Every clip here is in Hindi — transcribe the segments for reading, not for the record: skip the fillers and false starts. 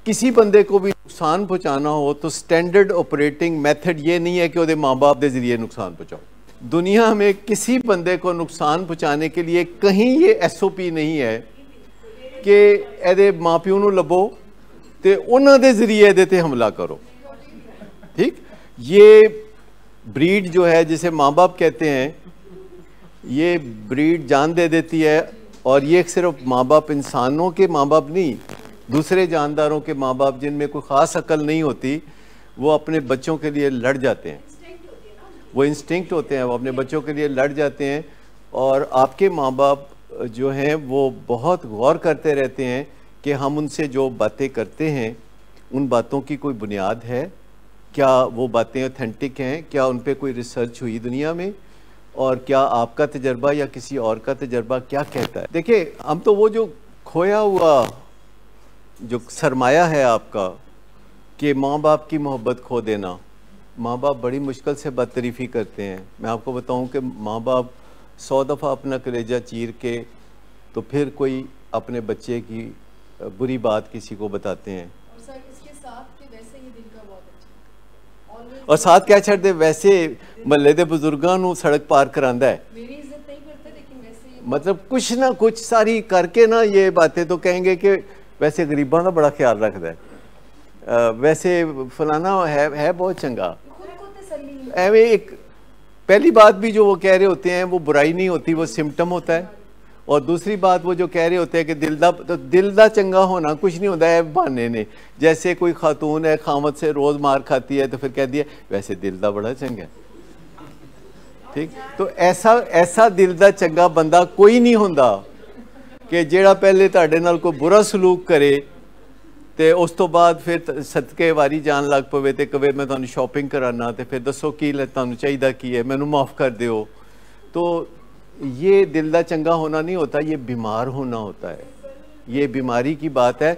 किसी बंदे को भी नुकसान पहुंचाना हो तो स्टैंडर्ड ऑपरेटिंग मेथड ये नहीं है कि ਉਹਦੇ माँ-बाप के जरिए नुकसान पहुंचाओ। दुनिया में किसी बंदे को नुकसान पहुंचाने के लिए कहीं ये SOP नहीं है कि ਇਹਦੇ माँ-प्यो ਨੂੰ ਲੱਭੋ ਤੇ ਉਹਨਾਂ ਦੇ ਜ਼ਰੀਏ ਇਹਦੇ ਤੇ हमला करो। ठीक, ये ब्रीड जो है जिसे माँ बाप कहते हैं, ये ब्रीड जान दे देती है। और ये सिर्फ माँ बाप, इंसानों के माँ बाप नहीं, दूसरे जानदारों के माँ बाप जिनमें कोई ख़ास अकल नहीं होती, वो अपने बच्चों के लिए लड़ जाते हैं। वो इंस्टिंक्ट होते हैं, वो अपने बच्चों के लिए लड़ जाते हैं। और आपके माँ बाप जो हैं वो बहुत गौर करते रहते हैं कि हम उनसे जो बातें करते हैं उन बातों की कोई बुनियाद है, क्या वो बातें ऑथेंटिक हैं, क्या उन पर कोई रिसर्च हुई दुनिया में, और क्या आपका तजर्बा या किसी और का तजर्बा क्या कहता है। देखिए, हम तो वो जो खोया हुआ जो सरमाया है आपका कि माँ बाप की मोहब्बत खो देना, माँ बाप बड़ी मुश्किल से बदतरीफ़ी करते हैं। मैं आपको बताऊं कि माँ बाप 100 दफ़ा अपना कलेजा चीर के तो फिर कोई अपने बच्चे की बुरी बात किसी को बताते हैं। और सर इसके साथ के वैसे ही दिल का बहुत अच्छा, और साथ क्या छड़ दे, वैसे महल्ले के बुजुर्गों को सड़क पार करांदा है। मेरी इज्जत नहीं करते लेकिन वैसे मतलब कुछ ना कुछ सारी करके ना ये बातें तो कहेंगे कि वैसे गरीबों का बड़ा ख्याल रखता है, वैसे फलाना है बहुत चंगा। खुद को तसल्ली एवं एक पहली बात भी जो वो कह रहे होते हैं वो बुराई नहीं होती, वो सिम्टम होता है। और दूसरी बात वो जो कह रहे होते हैं कि दिल दा चंगा होना कुछ नहीं होता है बहाने ने। जैसे कोई खातून है खामद से रोज़ मार खाती है तो फिर कह दिया वैसे दिल दा बड़ा चंगा है। ठीक, तो ऐसा दिल दा चंगा बंदा कोई नहीं होंदा कि जेड़ा पहले तुहाडे नाल कोई बुरा सलूक करे तो उस तो बाद फिर सदके वारी जान लग पवे तो कवे मैं तुहानू शॉपिंग कराना तो फिर दसो की तुहानू चाहिए की है, मैनू माफ़ कर दिओ। तो ये दिल दा चंगा होना नहीं होता, ये बीमार होना होता है। ये बीमारी की बात है,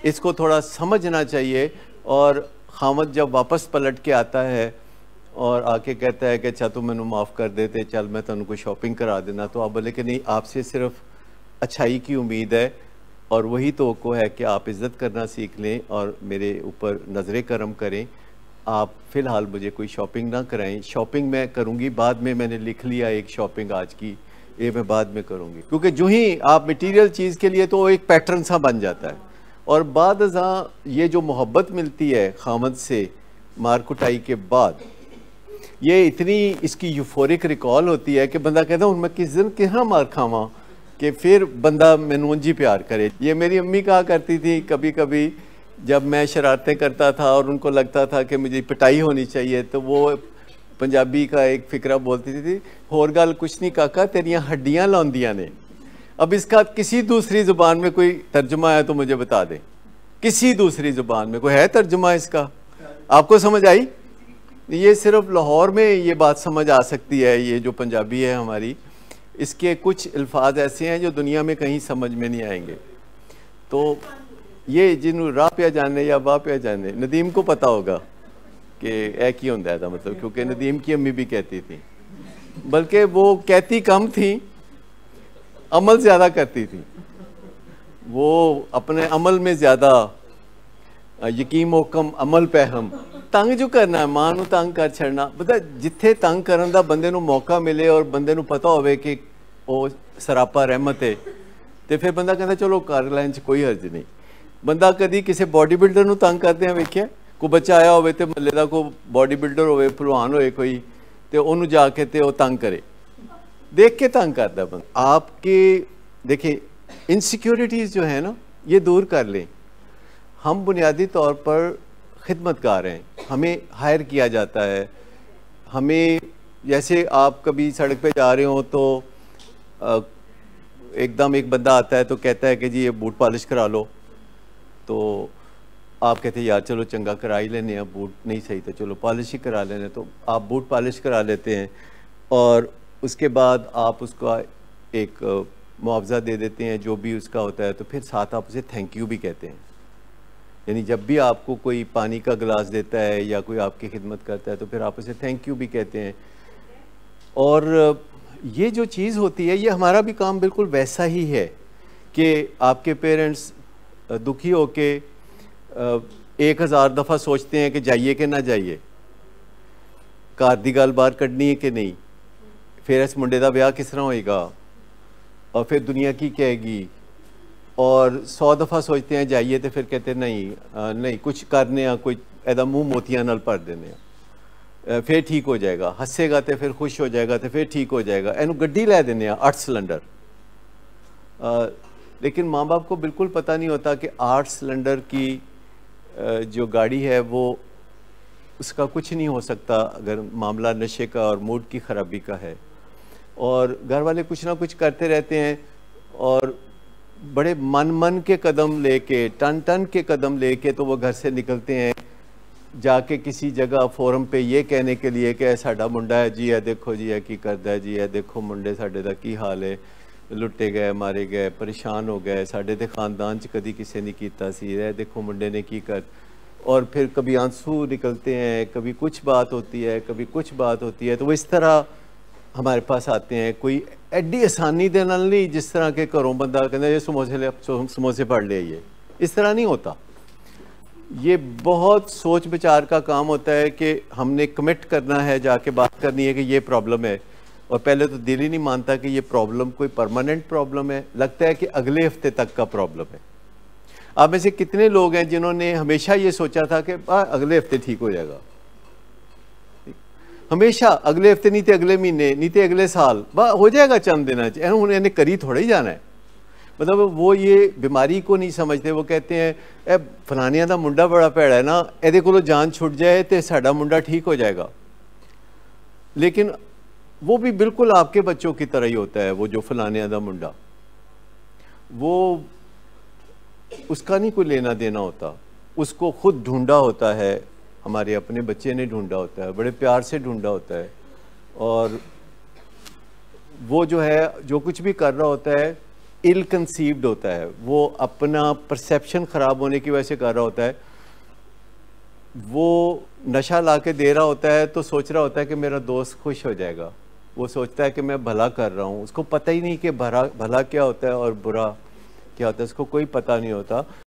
इसको थोड़ा समझना चाहिए। और खामद जब वापस पलट के आता है और आके कहता है कि अच्छा तुम मैनू माफ़ कर देते, चल मैं तुहानू कोई शॉपिंग करा देना, तो आप बोले कि नहीं, आपसे सिर्फ अच्छाई की उम्मीद है और वही तवक्को है कि आप इज़्ज़त करना सीख लें और मेरे ऊपर नज़र करम करें। आप फ़िलहाल मुझे कोई शॉपिंग ना कराएं, शॉपिंग मैं करूंगी बाद में, मैंने लिख लिया एक शॉपिंग आज की, ये मैं बाद में करूंगी। क्योंकि जो ही आप मटेरियल चीज़ के लिए तो एक पैटर्न सा बन जाता है। और बाद ये जो मोहब्बत मिलती है खामद से मार कुटाई के बाद, ये इतनी इसकी यूफोरिक रिकॉल होती है कि बंदा कहता हूँ मैं किस दिन कहाँ मार खावा कि फिर बंदा मैनू उंजी प्यार करे। ये मेरी अम्मी कहा करती थी कभी कभी जब मैं शरारतें करता था और उनको लगता था कि मुझे पिटाई होनी चाहिए, तो वो पंजाबी का एक फ़िक्रा बोलती थी, होर गल कुछ नहीं काका तेरियां हड्डियां लौंदियां ने। अब इसका किसी दूसरी ज़ुबान में कोई तर्जुमा है तो मुझे बता दें, किसी दूसरी ज़ुबान में कोई है तर्जुमा इसका? आपको समझ आई? ये सिर्फ लाहौर में ये बात समझ आ सकती है। ये जो पंजाबी है हमारी, इसके कुछ अल्फाज ऐसे हैं जो दुनिया में कहीं समझ में नहीं आएंगे। तो ये जिन्हों राह पे जाने या वाह पे जाने, नदीम को पता होगा कि एक ही होता था, मतलब क्योंकि नदीम की अम्मी भी कहती थी, बल्कि वो कहती कम थी, अमल ज़्यादा करती थी। वो अपने अमल में ज़्यादा यकीन मोकम अमल पे हम तंग जो करना है, मां नू तंग कर छड़ना, पता जिथे तंग करन दा बंदे नू मौका मिले और बंदे नू पता होवे कि वो सरापा रहमत है, तो फिर बंदा कहता चलो कर लैन च कोई हर्ज नहीं। बंदा कभी किसी बॉडी बिल्डर नू तंग करते हैं वेख्या, कोई बच्चा आया होवे ते महल्ले दा कोई बॉडी बिल्डर होवे, पहलवान होवे कोई, तो उन्होंने जाके ते वो तंग करे, देख के तंग करता बंदा। आपके देखिए इनसिक्योरिटीज़ जो है ना, ये दूर कर लें। हम बुनियादी तौर पर खिदमतगार हैं, हमें हायर किया जाता है। हमें जैसे आप कभी सड़क पे जा रहे हो तो एकदम एक बंदा आता है तो कहता है कि जी ये बूट पॉलिश करा लो, तो आप कहते हैं यार चलो चंगा करा ही लेने, अब बूट नहीं सही तो चलो पॉलिश ही करा लेने, तो आप बूट पॉलिश करा लेते हैं और उसके बाद आप उसका एक मुआवजा दे देते हैं जो भी उसका होता है, तो फिर साथ आप उसे थैंक यू भी कहते हैं। यानी जब भी आपको कोई पानी का गिलास देता है या कोई आपकी खिदमत करता है तो फिर आप उसे थैंक यू भी कहते हैं। और ये जो चीज़ होती है, ये हमारा भी काम बिल्कुल वैसा ही है कि आपके पेरेंट्स दुखी होके 1000 दफ़ा सोचते हैं कि जाइए कि ना जाइए, घर दी गल बाहर कढ़नी है कि नहीं, फिर इस मुंडे का ब्याह किस तरह होएगा, और फिर दुनिया की कहेगी, और 100 दफ़ा सोचते हैं जाइए तो फिर कहते नहीं कुछ करने कोई ऐदा मूँह मोतियां नाल भर देने, फिर ठीक हो जाएगा, हसेगा तो फिर खुश हो जाएगा तो फिर ठीक हो जाएगा, इनू गड्डी लै देने 8 सिलेंडर। लेकिन माँ बाप को बिल्कुल पता नहीं होता कि 8 सिलेंडर की जो गाड़ी है वो उसका कुछ नहीं हो सकता अगर मामला नशे का और मूड की ख़राबी का है। और घर वाले कुछ ना कुछ करते रहते हैं और बड़े मन के कदम लेके, टन के कदम लेके तो वो घर से निकलते हैं जाके किसी जगह फोरम पे ये कहने के लिए कि साडा मुंडा है जी, है देखो जी, है की करदा है जी, है देखो मुंडे साडे दा की हाल है, लुटे गए, मारे गए, परेशान हो गए, साडे ते खानदान च कदी किसी ने कीता सी, है देखो मुंडे ने की कर। और फिर कभी आंसू निकलते हैं, कभी कुछ बात होती है, कभी कुछ बात होती है, तो वो इस तरह हमारे पास आते हैं। कोई एड्डी आसानी दे नाल नहीं जिस तरह के घरों बंदा कहता ये समोसे पढ़ ले, ये इस तरह नहीं होता। ये बहुत सोच विचार का काम होता है कि हमने कमिट करना है, जाके बात करनी है कि ये प्रॉब्लम है, और पहले तो दिल ही नहीं मानता कि ये प्रॉब्लम कोई परमानेंट प्रॉब्लम है, लगता है कि अगले हफ्ते तक का प्रॉब्लम है। आप में से कितने लोग हैं जिन्होंने हमेशा ये सोचा था कि अगले हफ्ते ठीक हो जाएगा, हमेशा अगले हफ्ते नहीं थे अगले महीने, नहीं थे अगले साल, हो जाएगा चंद दिन उन्हें करी थोड़ा ही जाना है। मतलब वो ये बीमारी को नहीं समझते, वो कहते हैं ए फलानिया का मुंडा बड़ा भैड़ा है ना, ये को जान छुट जाए तो साडा मुंडा ठीक हो जाएगा। लेकिन वो भी बिल्कुल आपके बच्चों की तरह ही होता है। वो जो फलानिया का मुंडा, वो उसका नहीं कोई लेना देना होता, उसको खुद ढूंढा होता है, हमारे अपने बच्चे ने ढूंढा होता है, बड़े प्यार से ढूंढा होता है। और वो जो है जो कुछ भी कर रहा होता है इल कंसीव्ड होता है, वो अपना परसेप्शन ख़राब होने की वजह से कर रहा होता है। वो नशा ला के दे रहा होता है तो सोच रहा होता है कि मेरा दोस्त खुश हो जाएगा, वो सोचता है कि मैं भला कर रहा हूँ, उसको पता ही नहीं कि भला क्या होता है और बुरा क्या होता है, उसको कोई पता नहीं होता।